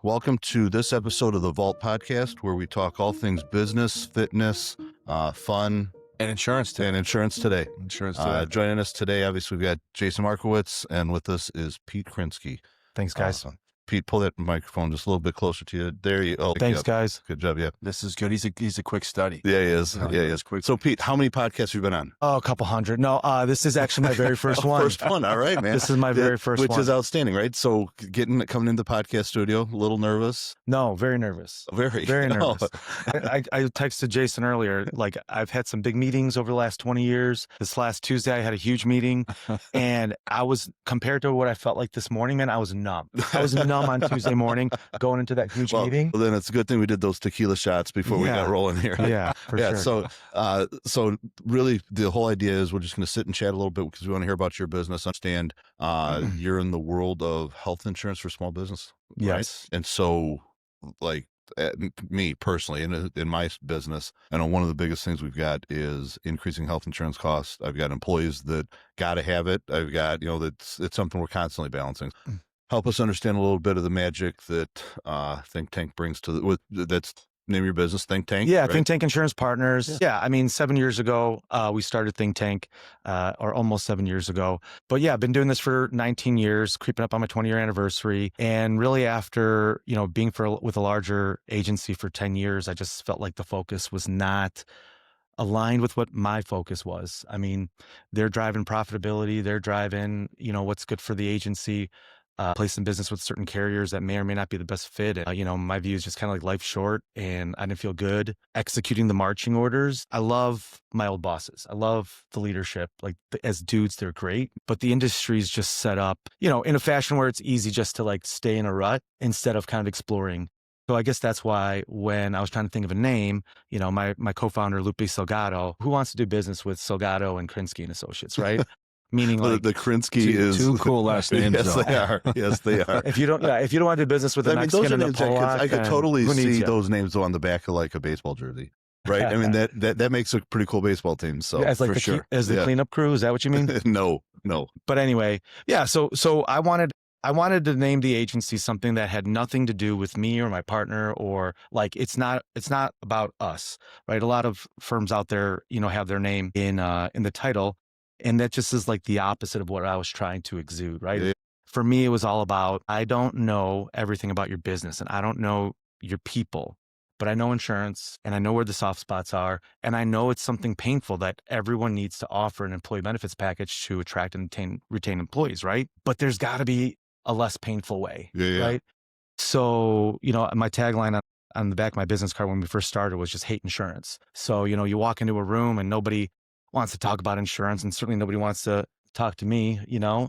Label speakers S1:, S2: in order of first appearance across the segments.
S1: Welcome to this episode of the Vault Podcast, where we talk all things business, fitness, fun,
S2: and insurance today.
S1: Joining us today, obviously, we've got Jason Markowicz, and with us is Pete Krynski.
S3: Thanks, guys.
S1: Pete, pull that microphone just a little bit closer to you. There you go.
S3: Thanks, guys.
S1: Good job. Yeah.
S2: This is good. He's a quick study.
S1: Yeah, he is. Yeah, he is. Quick. So, Pete, how many podcasts have you been on?
S3: Oh, a couple hundred. No, this is actually my very first one.
S1: First one. All right, man.
S3: This is my very first one.
S1: Which is outstanding, right? So coming into the podcast studio, a little nervous?
S3: No, very nervous.
S1: Very
S3: nervous. I texted Jason earlier, like, I've had some big meetings over the last 20 years. This last Tuesday, I had a huge meeting, and I was, compared to what I felt like this morning, man, I was numb. I was numb on Tuesday morning going into that huge meeting.
S1: Well, then it's a good thing we did those tequila shots before we got rolling here.
S3: Yeah, for sure.
S1: So really the whole idea is we're just going to sit and chat a little bit because we want to hear about your business, understand you're in the world of health insurance for small business.
S3: Yes.
S1: Right? And so, like, me personally in my business, I know one of the biggest things we've got is increasing health insurance costs. I've got employees that got to have it. I've got, it's something we're constantly balancing. Help us understand a little bit of the magic that Think Tank brings to that's name your business, Think Tank.
S3: Yeah,
S1: right?
S3: Think Tank Insurance Partners. Yeah, I mean, 7 years ago, we started Think Tank, or almost 7 years ago. But yeah, I've been doing this for 19 years, creeping up on my 20-year anniversary. And really after, being with a larger agency for 10 years, I just felt like the focus was not aligned with what my focus was. I mean, they're driving profitability, they're driving, what's good for the agency. Placing business with certain carriers that may or may not be the best fit. My view is just kind of like life's short, and I didn't feel good executing the marching orders. I love my old bosses. I love the leadership. Like, as dudes, they're great, but the industry's just set up, in a fashion where it's easy just to like stay in a rut instead of kind of exploring. So I guess that's why when I was trying to think of a name, my co-founder, Lupe Salgado, who wants to do business with Salgado and Krynski and Associates, right? Meaning, like,
S1: the Krynski is
S2: two cool last names.
S1: Yes, they are. Yes, they are.
S3: If you don't want to do business with the Mexican and the Polak,
S1: I could totally see those names on the back of like a baseball jersey, right? I mean, that makes a pretty cool baseball team. So
S3: as like
S1: for sure,
S3: as the cleanup crew, is that what you mean?
S1: No.
S3: But anyway, yeah. So I wanted to name the agency something that had nothing to do with me or my partner, or like, it's not about us, right? A lot of firms out there, have their name in the title. And that just is like the opposite of what I was trying to exude, right? Yeah. For me, it was all about, I don't know everything about your business and I don't know your people, but I know insurance and I know where the soft spots are. And I know it's something painful that everyone needs to offer an employee benefits package to attract and retain employees, right? But there's got to be a less painful way, right? So, my tagline on the back of my business card when we first started was just hate insurance. So, you walk into a room and nobody wants to talk about insurance, and certainly nobody wants to talk to me,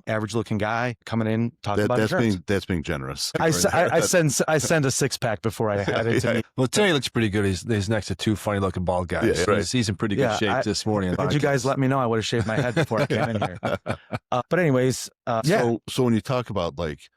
S3: average looking guy coming in talking about insurance.
S1: That's being generous.
S3: I send a 6-pack before I head into me.
S2: Well, Terry looks pretty good. He's next to two funny looking bald guys.
S1: Yeah, right.
S2: He's in pretty good shape this morning.
S3: Did you guys let me know? I would have shaved my head before I came in here. But anyways,
S1: So when you talk about like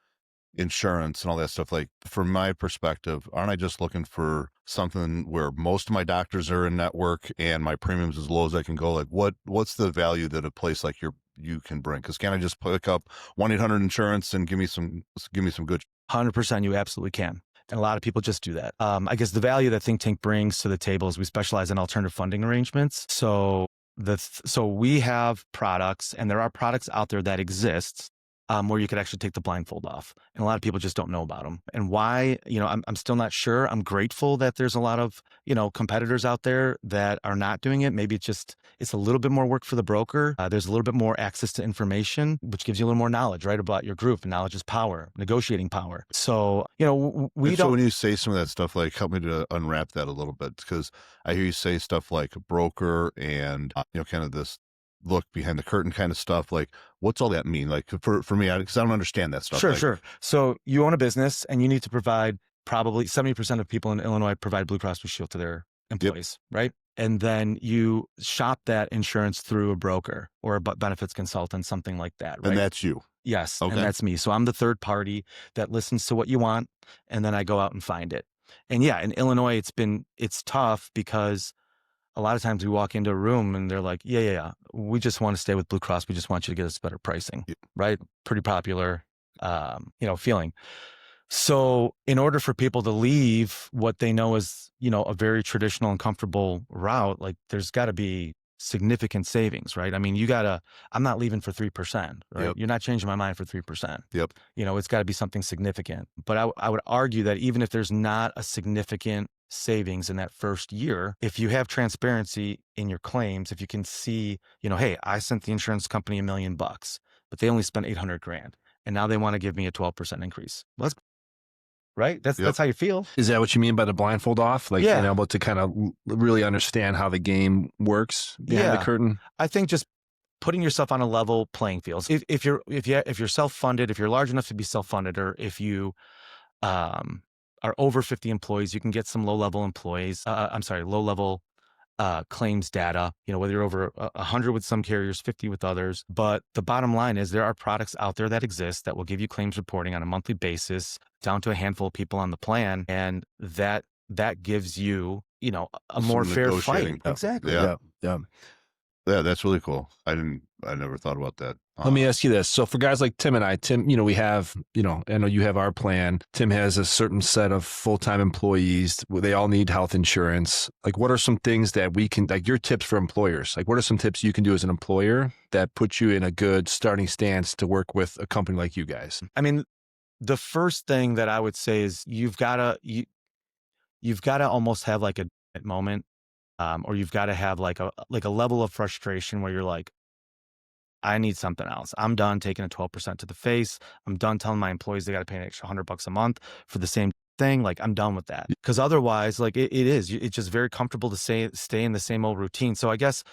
S1: insurance and all that stuff, like, from my perspective, aren't I just looking for something where most of my doctors are in network and my premium's as low as I can go? Like, what's the value that a place like you can bring? Because can I just pick up 1-800 insurance and give me some good?
S3: 100%, you absolutely can. And a lot of people just do that. I guess the value that Think Tank brings to the table is we specialize in alternative funding arrangements. So we have products, and there are products out there that exist where you could actually take the blindfold off. And a lot of people just don't know about them. And why, I'm still not sure. I'm grateful that there's a lot of, competitors out there that are not doing it. Maybe it's a little bit more work for the broker. There's a little bit more access to information, which gives you a little more knowledge, right, about your group. And knowledge is power, negotiating power. So, So
S1: when you say some of that stuff, like, help me to unwrap that a little bit, because I hear you say stuff like a broker and, kind of this look behind the curtain kind of stuff. Like, what's all that mean? Like, for me, because I don't understand that stuff.
S3: Sure. So you own a business and you need to provide, probably 70% of people in Illinois provide Blue Cross Blue Shield to their employees, right? And then you shop that insurance through a broker or a benefits consultant, something like that, right?
S1: And that's you.
S3: Yes.
S1: Okay.
S3: And that's me. So I'm the third party that listens to what you want, and then I go out and find it. And yeah, in Illinois, it's tough because a lot of times we walk into a room and they're like, yeah, we just want to stay with Blue Cross. We just want you to get us better pricing, right? Pretty popular, feeling. So in order for people to leave what they know is, a very traditional and comfortable route, like there's got to be significant savings, right? I mean, I'm not leaving for 3%, right?
S1: Yep.
S3: You're not changing my mind for 3%.
S1: Yep.
S3: It's got to be something significant. But I would argue that even if there's not a significant savings in that first year, if you have transparency in your claims, if you can see, hey, I sent the insurance company $1 million, but they only spent 800 grand. And now they want to give me a 12% increase. Well, that's right. That's how you feel.
S2: Is that what you mean by the blindfold off? Like being able to kind of really understand how the game works behind the curtain?
S3: I think just putting yourself on a level playing field. If you're self-funded, if you're large enough to be self-funded, or if you are over 50 employees, you can get some low-level claims data, whether you're over 100 with some carriers, 50 with others. But the bottom line is there are products out there that exist that will give you claims reporting on a monthly basis down to a handful of people on the plan. And that gives you, a more fair fight.
S1: Exactly.
S2: Yeah.
S1: Yeah, that's really cool. I never thought about that.
S2: Let me ask you this. So for guys like Tim and I, Tim, we have, I know you have our plan. Tim has a certain set of full-time employees. They all need health insurance. Like, what are some things that we can, like your tips for employers? Like, what are some tips you can do as an employer that puts you in a good starting stance to work with a company like you guys?
S3: I mean, the first thing that I would say is you've got to almost have like a moment. Or you've got to have like a level of frustration where you're like, I need something else. I'm done taking a 12% to the face. I'm done telling my employees they got to pay an extra $100 a month for the same thing. Like, I'm done with that. Because otherwise, like it's just very comfortable to stay in the same old routine. So I guess,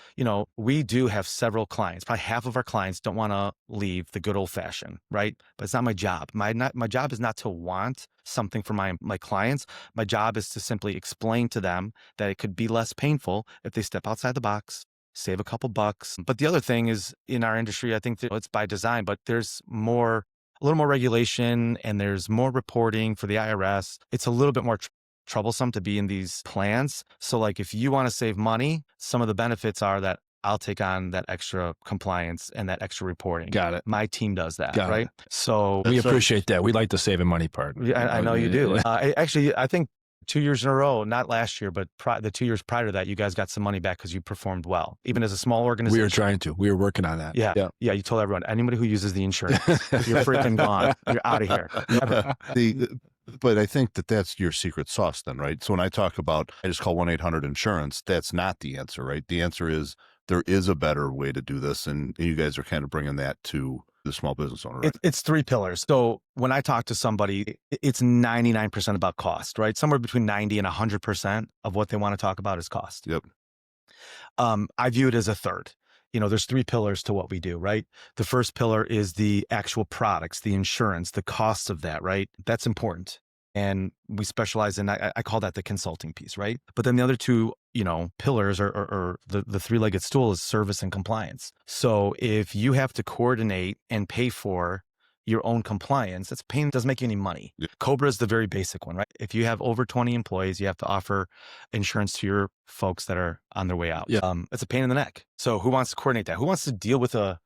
S3: we do have several clients. Probably half of our clients don't want to leave the good old fashioned, right? But it's not my job. My job is not to want something for my clients. My job is to simply explain to them that it could be less painful if they step outside the box, save a couple bucks. But the other thing is, in our industry, I think that it's by design, but there's a little more regulation and there's more reporting for the IRS. It's a little bit more troublesome to be in these plans. So like, if you want to save money, some of the benefits are that I'll take on that extra compliance and that extra reporting.
S2: Got it.
S3: My team does that, right? So
S2: we appreciate that. We like the saving money part.
S3: I know you do. Actually, I think 2 years in a row, not last year, but the 2 years prior to that, you guys got some money back because you performed well, even as a small organization.
S2: We were trying to. We were working on that.
S3: Yeah. You told everyone, anybody who uses the insurance, you're freaking gone. You're out of here.
S1: But I think that's your secret sauce then, right? So when I talk about, I just call 1-800-INSURANCE, that's not the answer, right? The answer is there is a better way to do this. And you guys are kind of bringing that to the small business owner, right?
S3: It's 3 pillars. So when I talk to somebody, it's 99% about cost, right? Somewhere between 90 and 100% of what they want to talk about is cost.
S1: Yep.
S3: I view it as a third. There's 3 pillars to what we do, right? The first pillar is the actual products, the insurance, the costs of that, right? That's important. And we specialize in, I call that the consulting piece, right? But then the other 2, pillars or the 3-legged stool is service and compliance. So if you have to coordinate and pay for your own compliance, that's pain. It doesn't make you any money.
S1: Yeah.
S3: COBRA is the very basic one, right? If you have over 20 employees, you have to offer insurance to your folks that are on their way out.
S2: Yeah.
S3: It's a pain in the neck. So who wants to coordinate that? Who wants to deal with an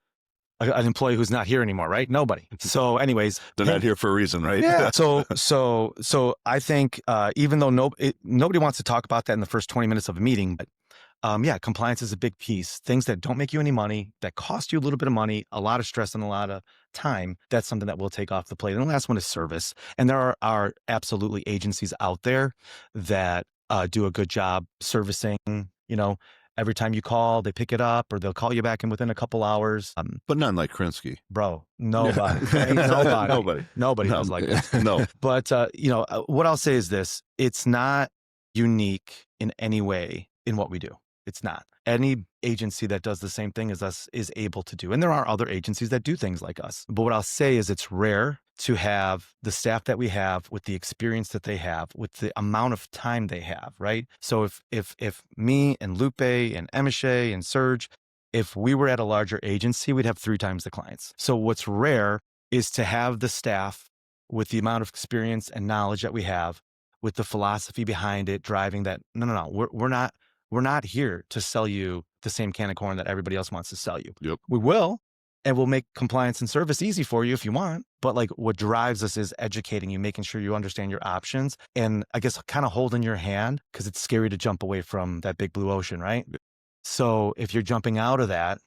S3: employee who's not here anymore, right? Nobody. So anyways,
S1: they're not here for a reason, right?
S3: Yeah. So I think even though nobody wants to talk about that in the first 20 minutes of a meeting, but compliance is a big piece. Things that don't make you any money, that cost you a little bit of money, a lot of stress and a lot of time, that's something that we'll take off the plate. And the last one is service. And there are absolutely agencies out there that do a good job servicing, every time you call, they pick it up or they'll call you back in within a couple hours.
S1: But none like Krynski.
S3: Bro, nobody. Nobody does like this.
S1: No.
S3: But, what I'll say is this. It's not unique in any way in what we do. It's not. Any agency that does the same thing as us is able to do. And there are other agencies that do things like us. But what I'll say is it's rare to have the staff that we have with the experience that they have, with the amount of time they have, right? So if me and Lupe and Emiche and Serge, if we were at a larger agency, we'd have 3 times the clients. So what's rare is to have the staff with the amount of experience and knowledge that we have, with the philosophy behind it, driving that, no, we're not here to sell you the same can of corn that everybody else wants to sell you.
S1: Yep.
S3: We will, and we'll make compliance and service easy for you if you want. But like what drives us is educating you, making sure you understand your options, and I guess kind of holding your hand, because it's scary to jump away from that big blue ocean, right? So if you're jumping out of that,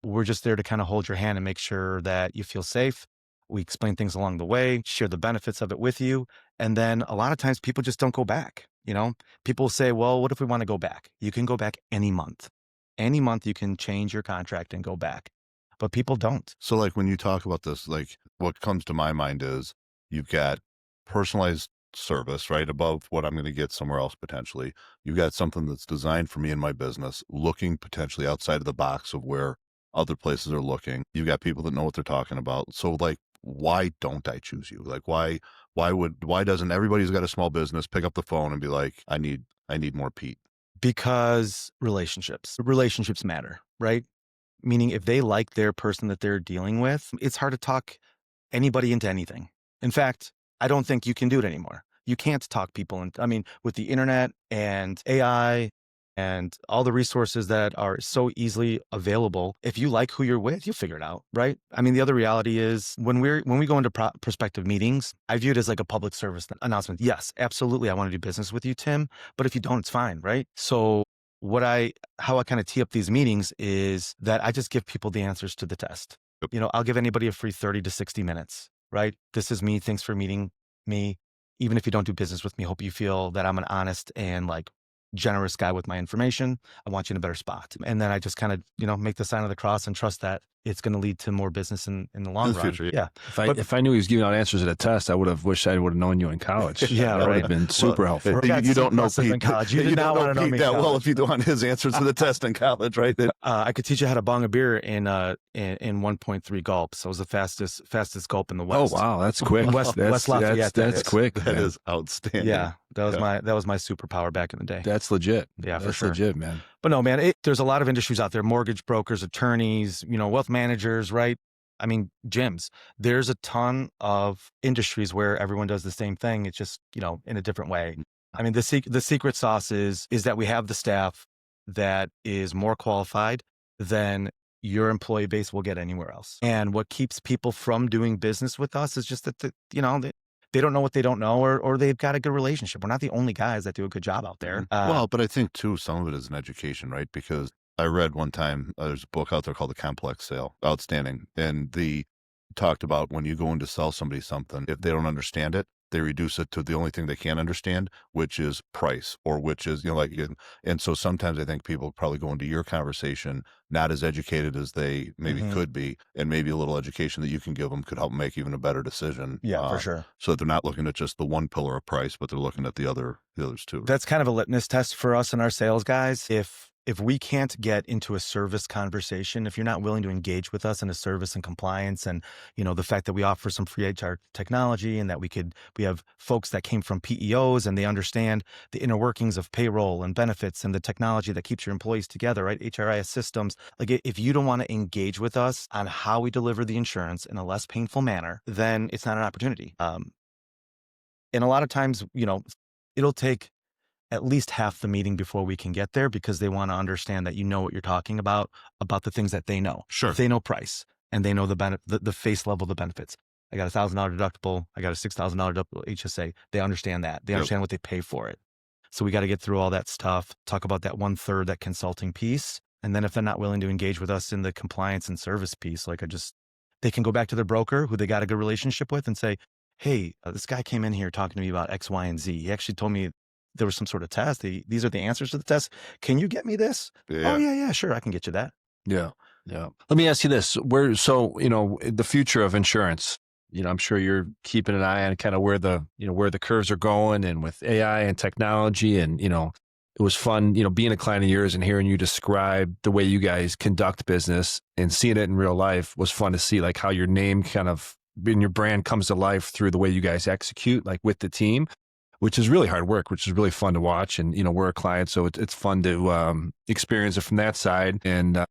S3: we're just there to kind of hold your hand and make sure that you feel safe. We explain things along the way, share the benefits of it with you. And then a lot of times people just don't go back. People say, well, what if we want to go back? You can go back any month. Any month you can change your contract and go back. But people don't.
S1: So like when you talk about this, like what comes to my mind is you've got personalized service, right? Above what I'm going to get somewhere else potentially. You've got something that's designed for me and my business, looking potentially outside of the box of where other places are looking. You've got people that know what they're talking about. So like, why don't I choose you? Like why doesn't everybody who's got a small business pick up the phone and be like, I need more Pete?
S3: Because relationships matter, right? Meaning if they like their person that they're dealing with, it's hard to talk anybody into anything. In fact, I don't think you can do it anymore. You can't talk people. And I mean, with the internet and AI and all the resources that are so easily available, if you like who you're with, you'll figure it out, right? I mean, the other reality is when we go into prospective meetings, I view it as like a public service announcement. Yes, absolutely, I want to do business with you, Tim. But if you don't, it's fine, right? So how I kind of tee up these meetings is that I just give people the answers to the test.
S1: Yep.
S3: I'll give anybody a free 30 to 60 minutes, right? This is me. Thanks for meeting me. Even if you don't do business with me, hope you feel that I'm an honest and like generous guy with my information. I want you in a better spot. And then I just kind of, make the sign of the cross and trust that it's going to lead to more business in the long run.
S1: Future,
S3: yeah.
S2: If I knew he was giving out answers at a test, I would have wished I would have known you in college.
S3: Yeah,
S2: that would
S3: right.
S2: have been super helpful.
S1: You don't know Pete
S3: in college. You did
S1: you
S3: not
S1: don't
S3: want to know
S1: Pete
S3: me
S1: that
S3: in
S1: well
S3: college.
S1: if you don't want his answers to the test in college, right?
S3: I could teach you how to bong a beer in 1.3 gulps. So it was the fastest gulp in the West.
S2: Oh wow, that's quick.
S3: West Lafayette.
S2: That's quick.
S1: That
S2: man.
S1: is outstanding.
S3: Yeah, that was my superpower back in the day.
S2: That's legit.
S3: Yeah, for
S2: that's
S3: sure.
S2: legit, man.
S3: But no, man, there's a lot of industries out there: mortgage brokers, attorneys, wealth managers, right? I mean, gyms. There's a ton of industries where everyone does the same thing. It's just, in a different way. I mean, the secret sauce is that we have the staff that is more qualified than your employee base will get anywhere else. And what keeps people from doing business with us is just that, they don't know what they don't know, or they've got a good relationship. We're not the only guys that do a good job out there.
S1: Well, but I think too, some of it is an education, right? Because I read one time, there's a book out there called The Complex Sale, outstanding. And talked about when you go in to sell somebody something, if they don't understand it, they reduce it to the only thing they can understand, which is price, or which is, and so sometimes I think people probably go into your conversation not as educated as they maybe could be, and maybe a little education that you can give them could help make even a better decision.
S3: Yeah, for sure.
S1: So that they're not looking at just the one pillar of price, but they're looking at the others too.
S3: That's kind of a litmus test for us and our sales guys. If we can't get into a service conversation, if you're not willing to engage with us in a service and compliance, and the fact that we offer some free HR technology, and that we have folks that came from PEOs and they understand the inner workings of payroll and benefits and the technology that keeps your employees together, right? HRIS systems. Like if you don't want to engage with us on how we deliver the insurance in a less painful manner, then it's not an opportunity. And a lot of times, it'll take at least half the meeting before we can get there, because they want to understand that you know what you're talking about the things that they know.
S1: Sure.
S3: If they know price and they know the face level of the benefits. I got $1,000 deductible. I got a $6,000 deductible HSA. They understand that. They understand what they pay for it. So we got to get through all that stuff, talk about that 1/3, that consulting piece. And then if they're not willing to engage with us in the compliance and service piece, they can go back to their broker who they got a good relationship with and say, hey, this guy came in here talking to me about X, Y, and Z. He actually told me there was some sort of test. These are the answers to the test. Can you get me this?
S1: Yeah.
S3: Oh, yeah, sure. I can get you that.
S2: Yeah. Let me ask you this. The future of insurance, I'm sure you're keeping an eye on kind of where the curves are going, and with AI and technology, and, it was fun, being a client of yours and hearing you describe the way you guys conduct business and seeing it in real life was fun to see, like how your name kind of and your brand comes to life through the way you guys execute, like with the team, which is really hard work, which is really fun to watch. And, we're a client, so it's fun to experience it from that side and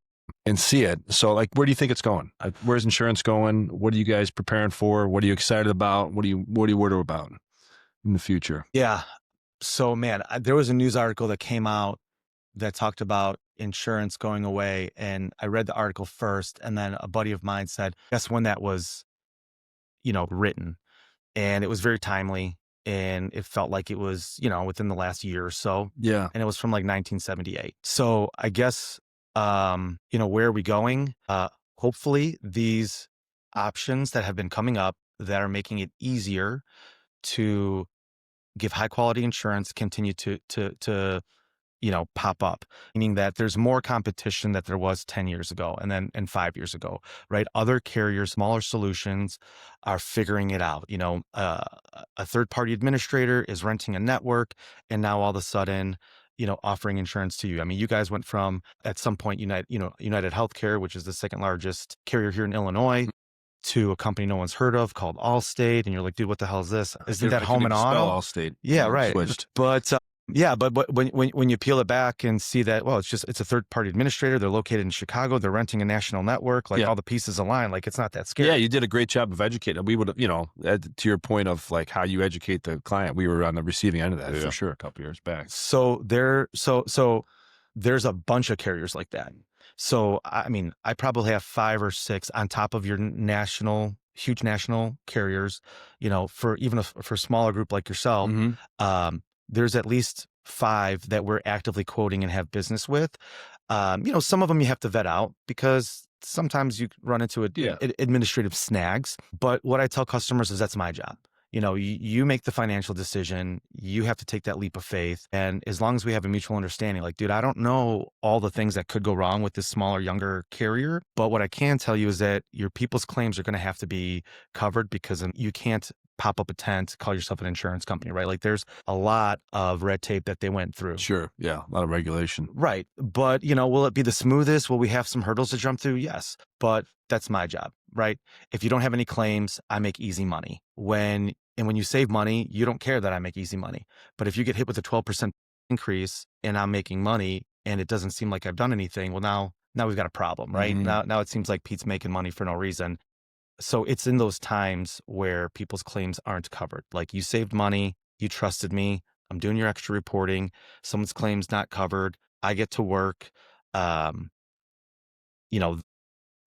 S2: see it. So like, where do you think it's going? Where's insurance going? What are you guys preparing for? What are you excited about? What are you worried about in the future?
S3: Yeah. So man, there was a news article that came out that talked about insurance going away. And I read the article first, and then a buddy of mine said, guess when that was, written. And it was very timely, and it felt like it was, within the last year or so.
S2: Yeah.
S3: And it was from like 1978. So I guess, where are we going? Hopefully these options that have been coming up that are making it easier to give high quality insurance continue to pop up, meaning that there's more competition that there was 10 years ago and 5 years ago, right? Other carriers, smaller solutions are figuring it out. A third party administrator is renting a network, and now all of a sudden, offering insurance to you. I mean, you guys went from at some point United Healthcare, which is the second largest carrier here in Illinois, to a company no one's heard of called Allstate, and you're like, dude, what the hell is this? Isn't that
S2: I
S3: home
S2: couldn't
S3: and
S2: even spell
S3: auto?
S2: Allstate.
S3: Yeah, right.
S2: Switched.
S3: But but when you peel it back and see that, well, it's a third party administrator. They're located in Chicago. They're renting a national network. Like all the pieces align. Like it's not that scary.
S2: Yeah, you did a great job of educating. We would have, to your point of like how you educate the client, we were on the receiving end of that for sure a couple years back.
S3: So there's a bunch of carriers like that. So I mean, I probably have 5 or 6 on top of your huge national carriers. For even for a smaller group like yourself, there's at least 5 that we're actively quoting and have business with. Some of them you have to vet out because sometimes you run into administrative snags. But what I tell customers is that's my job. You make the financial decision. You have to take that leap of faith. And as long as we have a mutual understanding, like, dude, I don't know all the things that could go wrong with this smaller, younger carrier. But what I can tell you is that your people's claims are going to have to be covered because you can't pop up a tent, call yourself an insurance company, right? Like there's a lot of red tape that they went through.
S2: Sure. Yeah. A lot of regulation.
S3: Right. But, will it be the smoothest? Will we have some hurdles to jump through? Yes. But that's my job, right? If you don't have any claims, I make easy money. When you save money, you don't care that I make easy money. But if you get hit with a 12% increase and I'm making money and it doesn't seem like I've done anything, well, now we've got a problem, right? Now it seems like Pete's making money for no reason. So it's in those times where people's claims aren't covered. Like you saved money, you trusted me, I'm doing your extra reporting, someone's claims not covered, I get to work.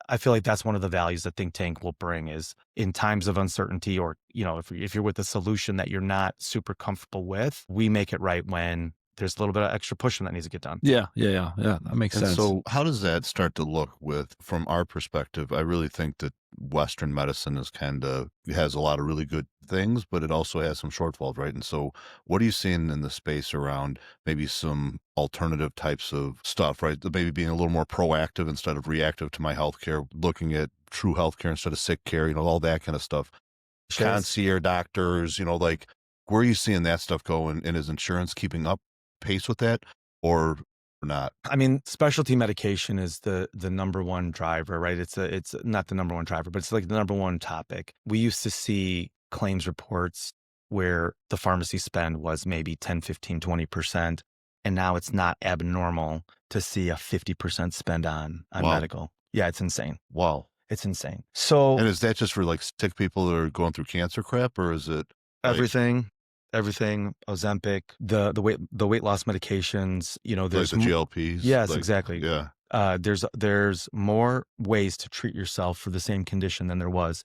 S3: I feel like that's one of the values that Think Tank will bring is in times of uncertainty or, if you're with a solution that you're not super comfortable with, we make it right when there's a little bit of extra pushing that needs to get done.
S2: Yeah. That makes sense.
S1: So how does that start to look from our perspective? I really think that Western medicine has a lot of really good things, but it also has some shortfalls, right? And so what are you seeing in the space around maybe some alternative types of stuff, right? Maybe being a little more proactive instead of reactive to my healthcare, looking at true healthcare instead of sick care, all that kind of stuff. Concierge doctors, like where are you seeing that stuff go? And is insurance keeping up pace with that or not?
S3: I mean, specialty medication is the number one driver, right? It's not the number one driver, but it's like the number one topic. We used to see claims reports where the pharmacy spend was maybe 10, 15, 20%. And now it's not abnormal to see a 50% spend on medical. Yeah, it's insane.
S1: Wow.
S3: It's insane. So,
S1: and is that just for like sick people that are going through cancer crap, or is it
S3: everything, Ozempic, the weight loss medications, there's
S1: like the GLPs?
S3: Yes, exactly.
S1: Yeah.
S3: There's more ways to treat yourself for the same condition than there was,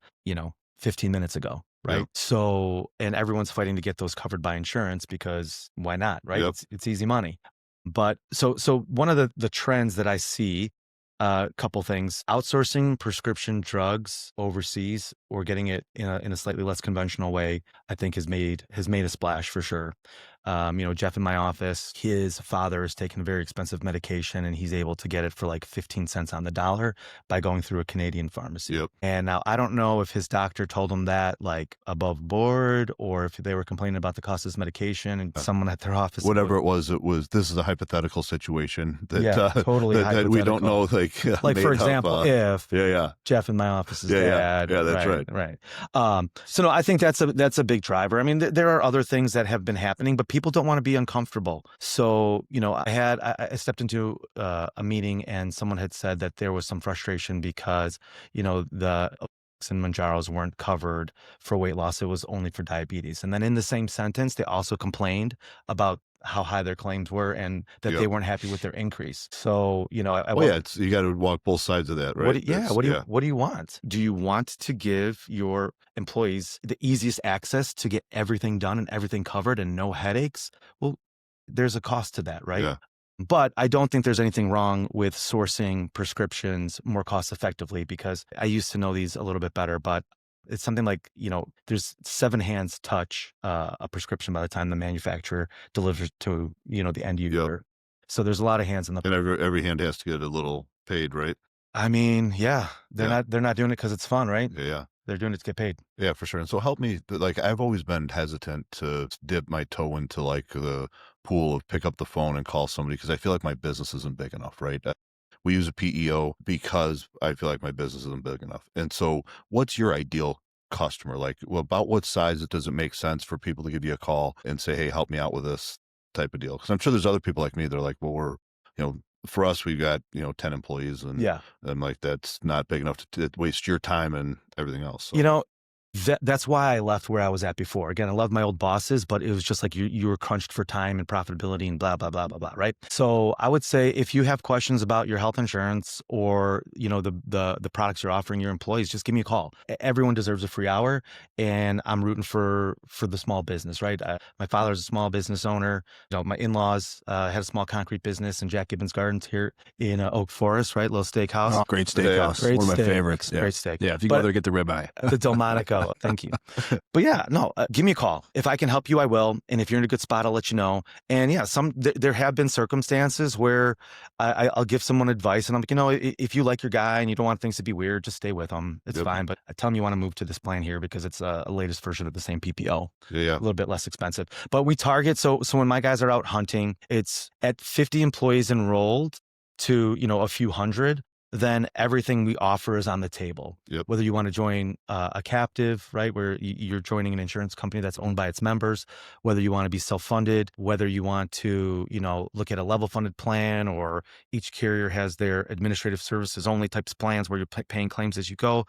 S3: 15 minutes ago. Right. Yep. So, and everyone's fighting to get those covered by insurance because why not? Right. Yep. It's easy money. But so one of the trends that I see, couple things, outsourcing prescription drugs overseas or getting it in a slightly less conventional way, I think has made a splash for sure. Jeff in my office, his father is taking a very expensive medication and he's able to get it for like 15 cents on the dollar by going through a Canadian pharmacy.
S1: Yep.
S3: And now I don't know if his doctor told him that like above board or if they were complaining about the cost of his medication and someone at their office.
S1: Whatever it was, this is a hypothetical situation that,
S3: totally
S1: that we don't know. Like
S3: for example, if Jeff in my office is dad.
S1: Yeah, that's right.
S3: Right. So no, I think that's a big driver. I mean, there are other things that have been happening, but people don't want to be uncomfortable. So, I stepped into a meeting and someone had said that there was some frustration because, the and Manjaros weren't covered for weight loss. It was only for diabetes. And then in the same sentence, they also complained about how high their claims were and that they weren't happy with their increase. So, you know,
S1: you got to walk both sides of that, right?
S3: What do you want? Do you want to give your employees the easiest access to get everything done and everything covered and no headaches? Well, there's a cost to that, right?
S1: Yeah.
S3: But I don't think there's anything wrong with sourcing prescriptions more cost effectively, because I used to know these a little bit better, but it's something like, you know, there's 7 hands touch a prescription by the time the manufacturer delivers to, you know, the end user.
S1: Yep.
S3: So there's a lot of hands in the.
S1: And every hand has to get a little paid, right?
S3: I mean, yeah, they're not doing it because it's fun, right?
S1: Yeah.
S3: They're doing it to get paid.
S1: Yeah, for sure. And so help me, like, I've always been hesitant to dip my toe into like the pool of pick up the phone and call somebody because I feel like my business isn't big enough, right? We use a PEO because I feel like my business isn't big enough. And so what's your ideal customer? Like, well, about what size does it make sense for people to give you a call and say, hey, help me out with this type of deal? Because I'm sure there's other people like me that are like, well, for us, we've got, 10 employees and I'm like, that's not big enough to waste your time and everything else. So.
S3: You know, that's why I left where I was at before. Again, I love my old bosses, but it was just like you were crunched for time and profitability and blah, blah, blah, blah, blah, right? So I would say if you have questions about your health insurance or, you know, the products you're offering your employees, just give me a call. Everyone deserves a free hour, and I'm rooting for the small business, right? My father's a small business owner. You know, my in-laws had a small concrete business in Jack Gibbons Gardens here in Oak Forest, right? Little steakhouse.
S2: Oh, great steakhouse.
S3: Great
S2: One of my
S3: steak.
S2: favorites. Yeah.
S3: Great steak.
S2: Yeah, if you go there, get the ribeye.
S3: The Delmonico. Thank you. But yeah, no, give me a call. If I can help you, I will. And if you're in a good spot, I'll let you know. And yeah, there have been circumstances where I'll give someone advice and I'm like, you know, if you like your guy and you don't want things to be weird, just stay with them. It's fine. But I tell them you want to move to this plan here because it's a latest version of the same PPO.
S1: Yeah.
S3: A little bit less expensive. But we target, so when my guys are out hunting, it's at 50 employees enrolled to, you know, a few hundred. Then everything we offer is on the table.
S1: Yep.
S3: Whether you want to join a captive, right, where you're joining an insurance company that's owned by its members, whether you want to be self-funded, whether you want to, you know, look at a level-funded plan, or each carrier has their administrative services only types of plans where you're paying claims as you go.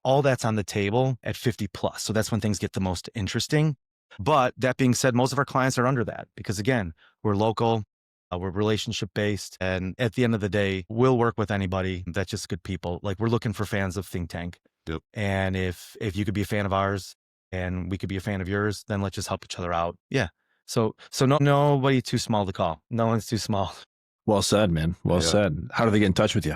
S3: All that's on the table at 50 plus. So that's when things get the most interesting. But that being said, most of our clients are under that because, again, we're local. We're relationship based. And at the end of the day, we'll work with anybody that's just good people. Like, we're looking for fans of Think Tank.
S1: Yep.
S3: And if you could be a fan of ours and we could be a fan of yours, then let's just help each other out. Yeah. So nobody too small to call. No one's too small.
S2: Well said, man. Well said. How do they get in touch with you?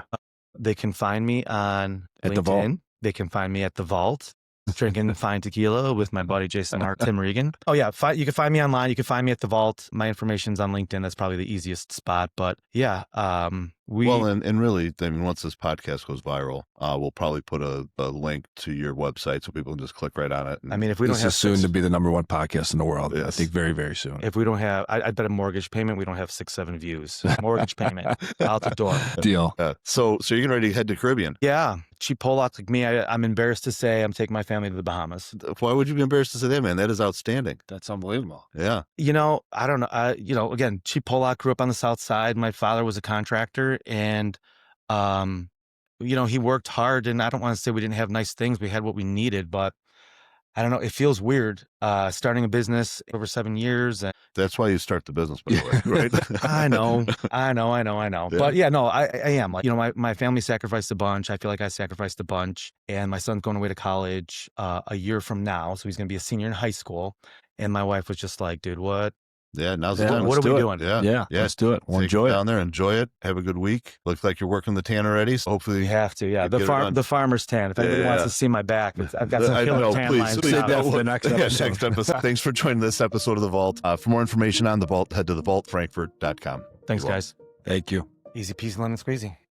S3: They can find me on
S2: At
S3: LinkedIn.
S2: the Vault.
S3: They can find me at the Vault, drinking fine tequila with my buddy Jason Tim Regan. Oh yeah, you can find me online. You can find me at the Vault. My information's on LinkedIn. That's probably the easiest spot. But yeah, and
S1: really, I mean, once this podcast goes viral, we'll probably put a link to your website so people can just click right on it.
S3: I mean, if we don't have
S2: soon to be the #1 podcast in the world,
S1: yes.
S2: I think very, very soon.
S3: If we don't have, I bet a mortgage payment, we don't have 6-7 views. Mortgage payment out the door.
S2: Deal.
S1: So you're getting ready to head to Caribbean?
S3: Yeah, cheap Polacks like me. I'm embarrassed to say I'm taking my family to the Bahamas.
S1: Why would you be embarrassed to say that, man? That is outstanding.
S2: That's unbelievable.
S1: Yeah.
S3: You know, I don't know. You know, again, cheap Polak, grew up on the South Side. My father was a contractor, and you know, he worked hard. And I don't want to say we didn't have nice things. We had what we needed, but I don't know. It feels weird starting a business over 7 years. And
S1: that's why you start the business, by the way, right?
S3: I know. Yeah. But yeah, no, I am. Like, you know, my family sacrificed a bunch. I feel like I sacrificed a bunch. And my son's going away to college a year from now. So he's going to be a senior in high school. And my wife was just like, dude, what?
S1: Yeah, now's the time.
S3: What are we doing?
S1: Yeah,
S2: let's do it. We'll enjoy it
S1: down there. Enjoy it. Have a good week. Looks like you're working the tan already. So hopefully
S3: you have to. Yeah, the farmer's tan. If anybody wants to see my back, I've got some killer tan lines.
S2: Save that for the next episode.
S1: Thanks for joining this episode of The Vault. For more information on The Vault, head to thevaultfrankfurt.com.
S3: Thanks, guys.
S2: Thank you.
S3: Easy peasy lemon squeezy.